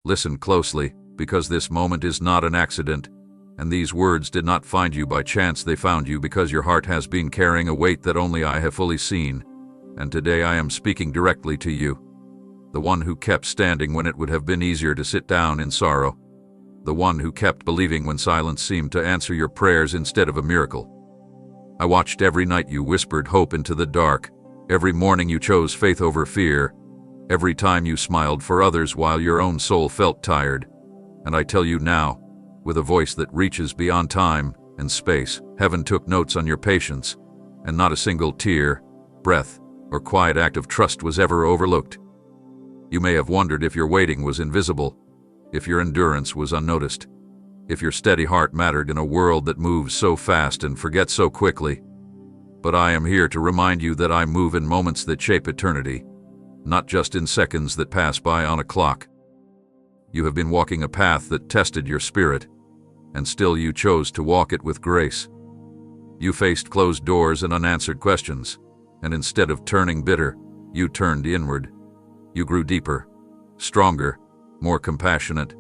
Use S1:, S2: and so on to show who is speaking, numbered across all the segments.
S1: Listen closely, because this moment is not an accident, and these words did not find you by chance. They found you because your heart has been carrying a weight that only I have fully seen, and today I am speaking directly to you. The one who kept standing when it would have been easier to sit down in sorrow. The one who kept believing when silence seemed to answer your prayers instead of a miracle. I watched every night you whispered hope into the dark, every morning you chose faith over fear, every time you smiled for others while your own soul felt tired. And I tell you now, with a voice that reaches beyond time and space, heaven took notes on your patience, and not a single tear, breath, or quiet act of trust was ever overlooked. You may have wondered if your waiting was invisible, if your endurance was unnoticed, if your steady heart mattered in a world that moves so fast and forgets so quickly. But I am here to remind you that I move in moments that shape eternity, not just in seconds that pass by on a clock. You have been walking a path that tested your spirit, and still you chose to walk it with grace. You faced closed doors and unanswered questions, and instead of turning bitter, you turned inward. You grew deeper, stronger, more compassionate,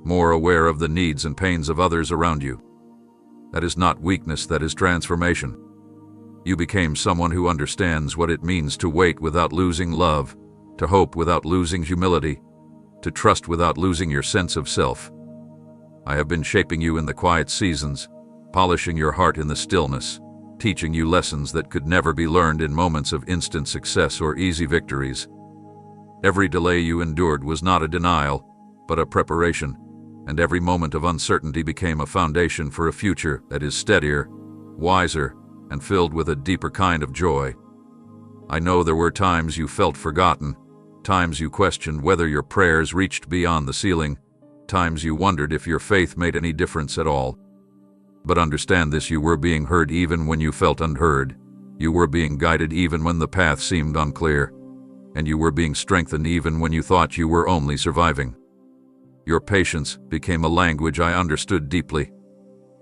S1: more aware of the needs and pains of others around you. That is not weakness, that is transformation. You became someone who understands what it means to wait without losing love, to hope without losing humility, to trust without losing your sense of self. I have been shaping you in the quiet seasons, polishing your heart in the stillness, teaching you lessons that could never be learned in moments of instant success or easy victories. Every delay you endured was not a denial, but a preparation, and every moment of uncertainty became a foundation for a future that is steadier, wiser, and filled with a deeper kind of joy. I know there were times you felt forgotten, times you questioned whether your prayers reached beyond the ceiling, times you wondered if your faith made any difference at all. But understand this: you were being heard even when you felt unheard. You were being guided even when the path seemed unclear. And you were being strengthened even when you thought you were only surviving. Your patience became a language I understood deeply,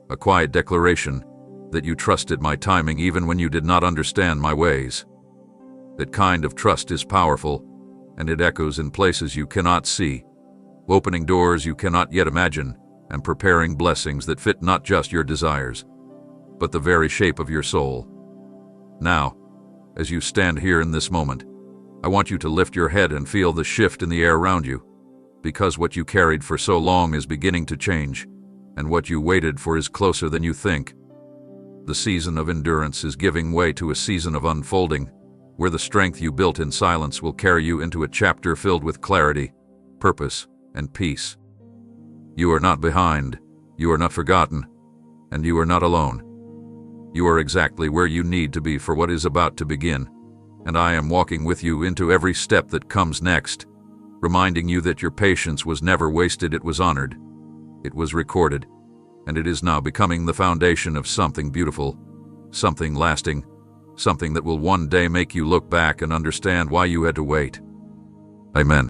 S1: a quiet declaration that you trusted my timing even when you did not understand my ways. That kind of trust is powerful, and it echoes in places you cannot see, opening doors you cannot yet imagine, and preparing blessings that fit not just your desires, but the very shape of your soul. Now, as you stand here in this moment, I want you to lift your head and feel the shift in the air around you, because what you carried for so long is beginning to change, and what you waited for is closer than you think. The season of endurance is giving way to a season of unfolding, where the strength you built in silence will carry you into a chapter filled with clarity, purpose, and peace. You are not behind, you are not forgotten, and you are not alone. You are exactly where you need to be for what is about to begin, and I am walking with you into every step that comes next, reminding you that your patience was never wasted, it was honored, it was recorded, and it is now becoming the foundation of something beautiful, something lasting, something that will one day make you look back and understand why you had to wait. Amen.